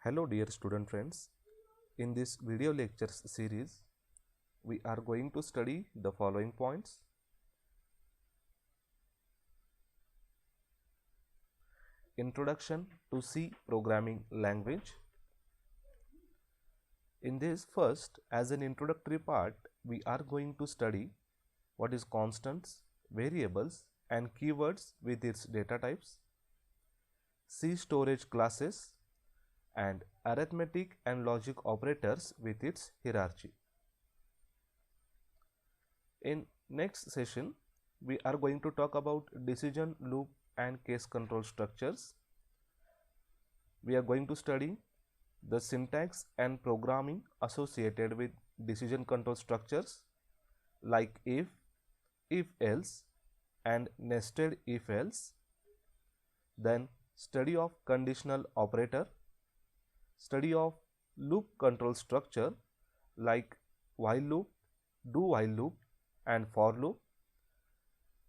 Hello dear student friends, in this video lectures series, we are going to study the following points. Introduction to C programming language. In this first, as an introductory part, we are going to study what is constants, variables and keywords with its data types, C storage classes and arithmetic and logic operators with its hierarchy. In next session, we are going to talk about decision loop and case control structures. We are going to study the syntax and programming associated with decision control structures like if else and nested if else. Then study of conditional operator, study of loop control structure like while loop, do while loop and for loop.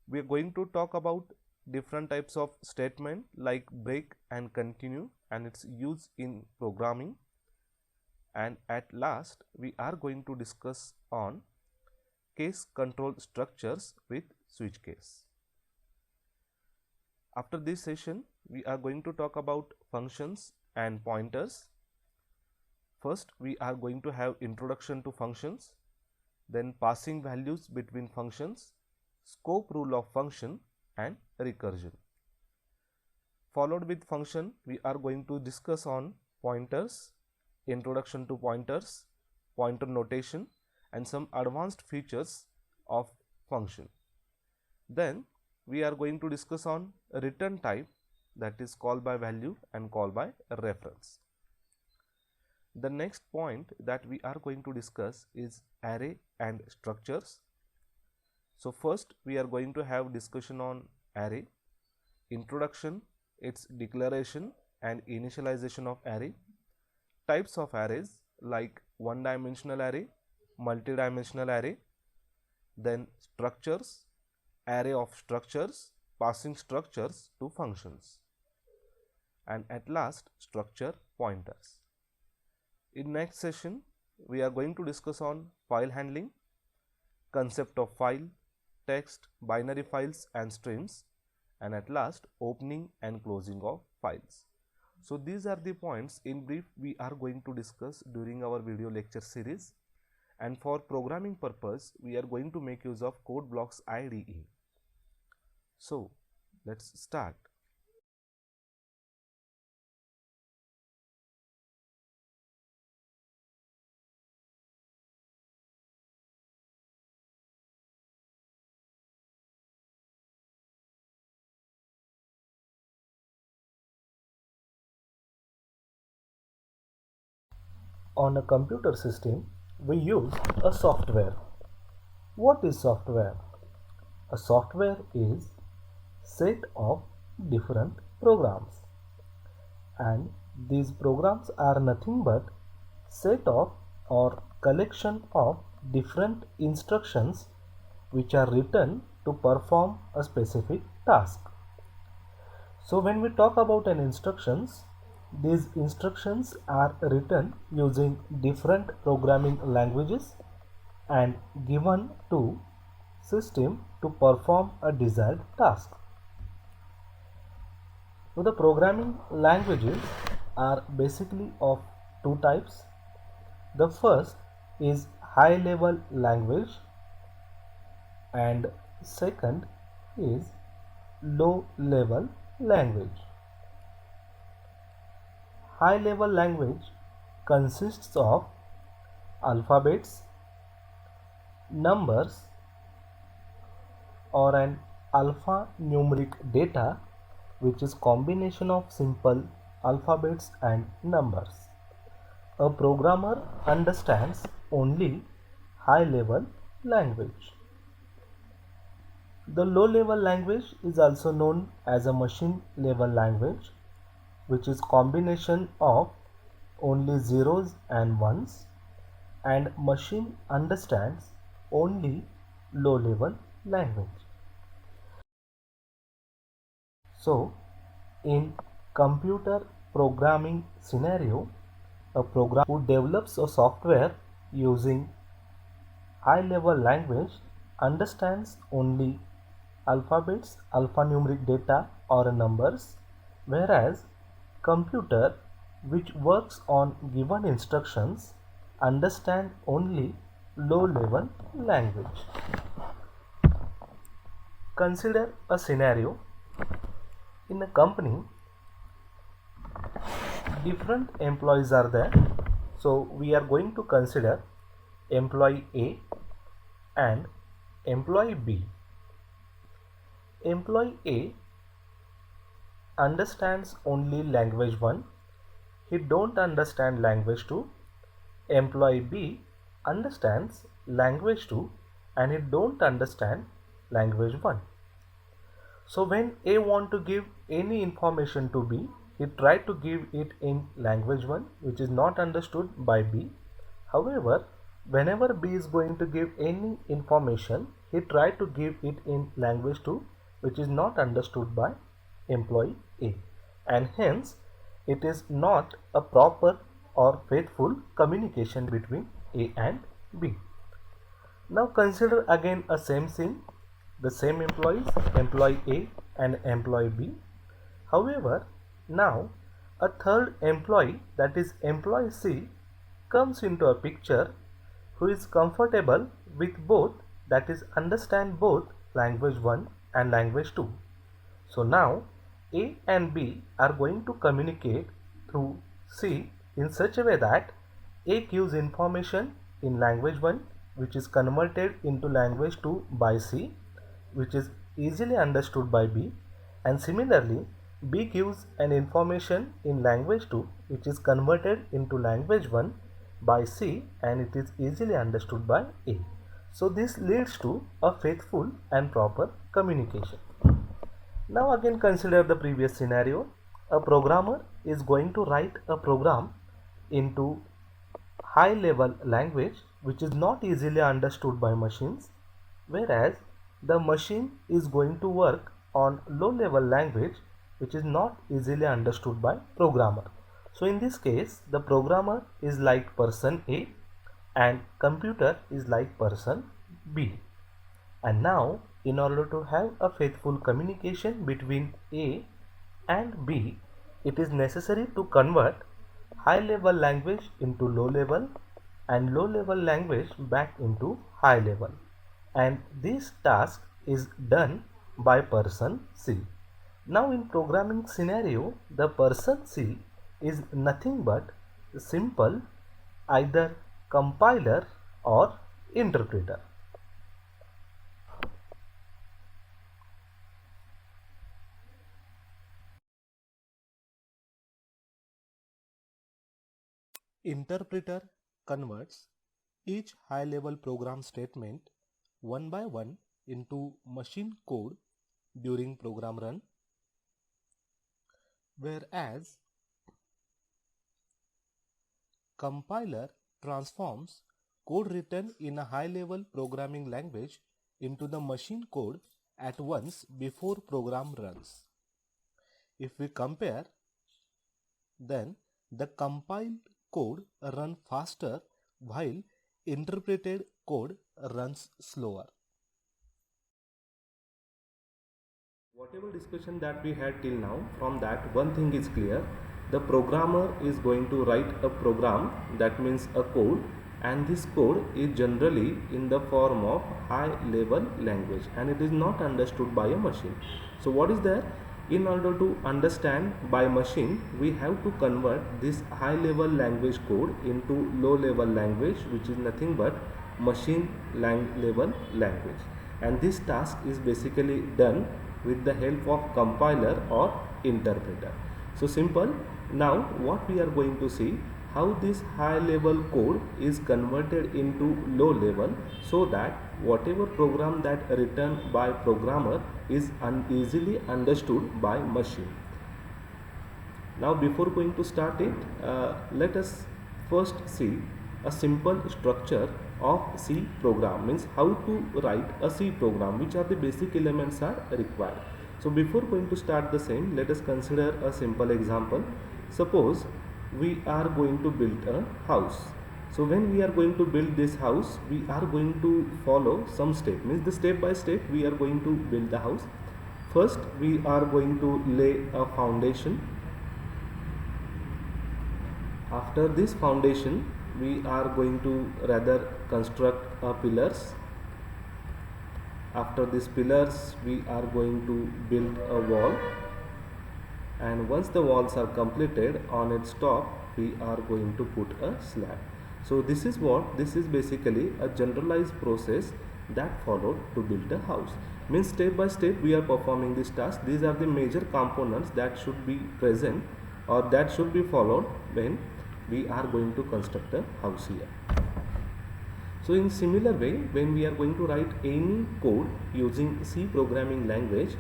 We are going to talk about different types of statement like break and continue and its use in programming, and at last we are going to discuss on case control structures with switch case. After this session, we are going to talk about functions and pointers. First, we are going to have introduction to functions, then passing values between functions, scope rule of function and recursion. Followed with function, we are going to discuss on pointers, introduction to pointers, pointer notation and some advanced features of function. Then we are going to discuss on return type, that is call by value and call by reference. The next point that we are going to discuss is array and structures. So first we are going to have discussion on array, introduction, its declaration and initialization of array, types of arrays like one-dimensional array, multi-dimensional array, then structures, array of structures, passing structures to functions, and at last structure pointers. In next session, we are going to discuss on file handling, concept of file, text, binary files and streams, and at last opening and closing of files. So these are the points in brief we are going to discuss during our video lecture series, and for programming purpose we are going to make use of CodeBlocks IDE. So let's start. On a computer system, we use a software. What is software? A software is set of different programs, and these programs are nothing but set of or collection of different instructions which are written to perform a specific task. So when we talk about an instructions, these instructions are written using different programming languages and given to system to perform a desired task. So the programming languages are basically of two types. The first is high level language and second is low level language. High level language consists of alphabets, numbers or an alphanumeric data which is combination of simple alphabets and numbers. A programmer understands only high level language. The low level language is also known as a machine level language, which is combination of only zeros and ones, and machine understands only low level language. So in computer programming scenario, A programmer who develops a software using high-level language understands only alphabets, alphanumeric data or numbers, whereas computer which works on given instructions understand only low-level language. Consider a scenario. In a company, different employees are there. So we are going to consider employee A and employee B. Employee A understands only language 1. He don't understand language 2. Employee B understands language 2 and he don't understand language 1. So when A want to give any information to B, he try to give it in language 1 which is not understood by B. However, whenever B is going to give any information, he try to give it in language 2 which is not understood by employee A, and hence it is not a proper or faithful communication between A and B. Now consider again a same scene, the same employees, employee A and employee B. However, now a third employee, that is employee C, comes into a picture, who is comfortable with both, that is understand both language 1 and language 2. So now A and B are going to communicate through C in such a way that A gives information in language 1 which is converted into language 2 by C, which is easily understood by B, and similarly B gives an information in language 2 which is converted into language 1 by C and it is easily understood by A. So this leads to a faithful and proper communication. Now again consider the previous scenario. A programmer is going to write a program into high level language which is not easily understood by machines, whereas the machine is going to work on low level language which is not easily understood by programmer. So in this case, the programmer is like person A and computer is like person B. And now in order to have a faithful communication between A and B, it is necessary to convert high level language into low level and low level language back into high level, and this task is done by person C. Now in programming scenario, the person C is nothing but simple either compiler or interpreter. Interpreter converts each high-level program statement one by one into machine code during program run, whereas compiler transforms code written in a high-level programming language into the machine code at once before program runs. If we compare, then the compiled code runs faster while interpreted code runs slower. Whatever discussion that we had till now, from that one thing is clear: the programmer is going to write a program, that means a code, and this code is generally in the form of high level language and it is not understood by a machine. So what is there? In order to understand by machine, we have to convert this high level language code into low level language, which is nothing but machine level language, and this task is basically done with the help of compiler or interpreter. So simple. Now what we are going to see, how this high level code is converted into low level, so that whatever program that written by programmer is easily understood by machine. Now before going to start it, let us first see a simple structure of C program, means how to write a C program, which are the basic elements are required. So before going to start the same, let us consider a simple example. Suppose we are going to build a house. So when we are going to build this house, we are going to follow some step, means the step by step we are going to build the house. First we are going to lay a foundation. After this foundation we are going to rather construct pillars. After these pillars we are going to build a wall, and once the walls are completed, on its top we are going to put a slab. So this is basically a generalized process that followed to build a house. Means step by step we are performing this task. These are the major components that should be present or that should be followed when we are going to construct a house here. So in similar way, when we are going to write any code using C programming language,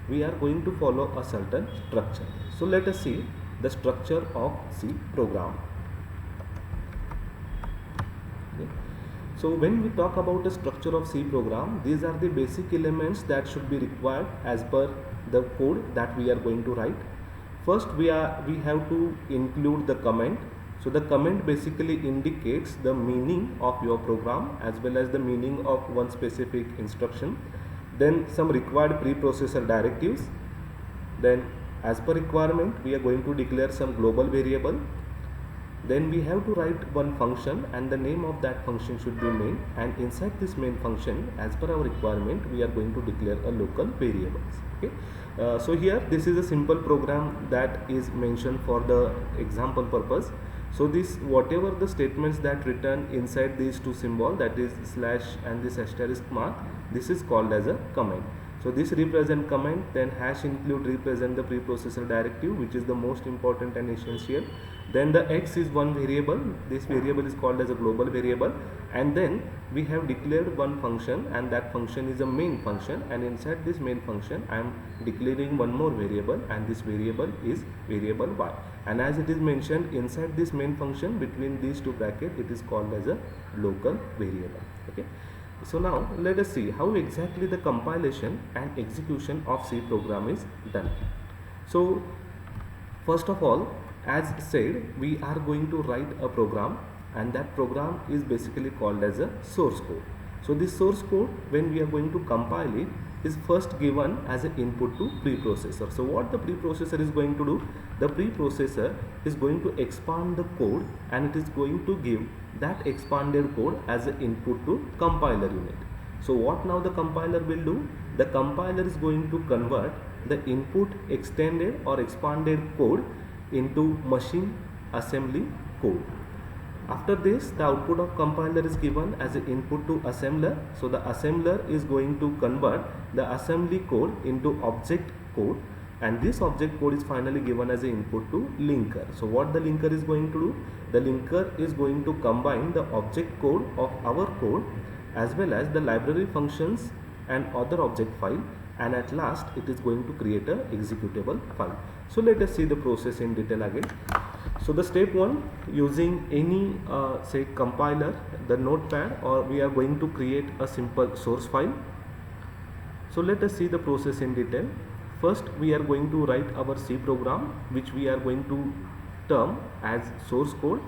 we are going to follow a certain structure. So let us see the structure of C program. Okay. So when we talk about the structure of C program, these are the basic elements that should be required as per the code that we are going to write. First we have to include the comment. So the comment basically indicates the meaning of your program as well as the meaning of one specific instruction. Then some required preprocessor directives. Then as per requirement we are going to declare some global variable. Then we have to write one function and the name of that function should be main, and inside this main function as per our requirement we are going to declare a local variables. Okay. So here this is a simple program that is mentioned for the example purpose. So this whatever the statements that return inside these two symbols, that is slash and this asterisk mark, this is called as a comment. So this represent comment, then hash include represent the preprocessor directive, which is the most important and essential. Then the x is one variable, this variable is called as a global variable, and then we have declared one function and that function is a main function, and inside this main function I am declaring one more variable and this variable is variable y, and as it is mentioned inside this main function between these two brackets it is called as a local variable. Okay. So now let us see how exactly the compilation and execution of C program is done. So first of all, as said, we are going to write a program and that program is basically called as a source code. So this source code, when we are going to compile it, is first given as an input to preprocessor. So what the preprocessor is going to do? The preprocessor is going to expand the code and it is going to give that expanded code as an input to compiler unit. So what now the compiler will do? The compiler is going to convert the input extended or expanded code into machine assembly code. After this, the output of compiler is given as an input to assembler. So the assembler is going to convert the assembly code into object code, and this object code is finally given as an input to linker. So what the linker is going to do? The linker is going to combine the object code of our code as well as the library functions and other object file, and at last it is going to create a executable file. So let us see the process in detail again. So the step 1, using any say compiler, the notepad, or we are going to create a simple source file. So let us see the process in detail. First we are going to write our C program, which we are going to term as source code.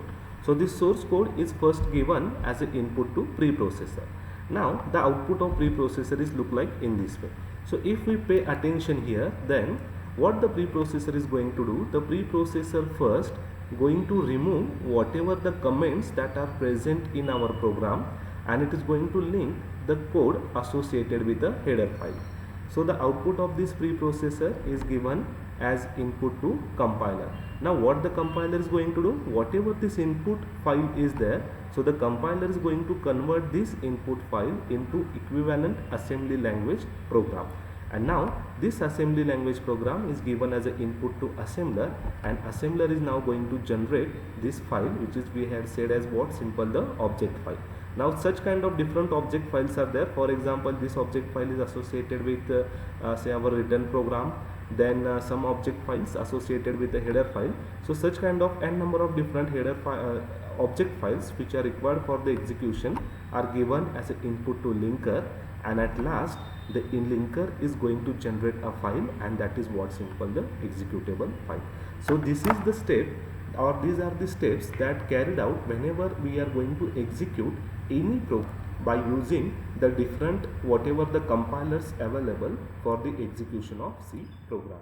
So this source code is first given as an input to preprocessor. Now the output of preprocessor is look like in this way. So if we pay attention here, then what the preprocessor is going to do? The preprocessor first going to remove whatever the comments that are present in our program, and it is going to link the code associated with the header file. So the output of this preprocessor is given as input to compiler. Now what the compiler is going to do? Whatever this input file is there, so the compiler is going to convert this input file into equivalent assembly language program. And now this assembly language program is given as an input to assembler, and assembler is now going to generate this file, which is we had said as what? Simple the object file. Now such kind of different object files are there. For example, this object file is associated with say our return program, then some object files associated with the header file. So such kind of n number of different header object files which are required for the execution are given as an input to linker, and at last the linker is going to generate a file, and that is what simple the executable file. So this is the step or these are the steps that carried out whenever we are going to execute any program by using the different whatever the compilers available for the execution of C program.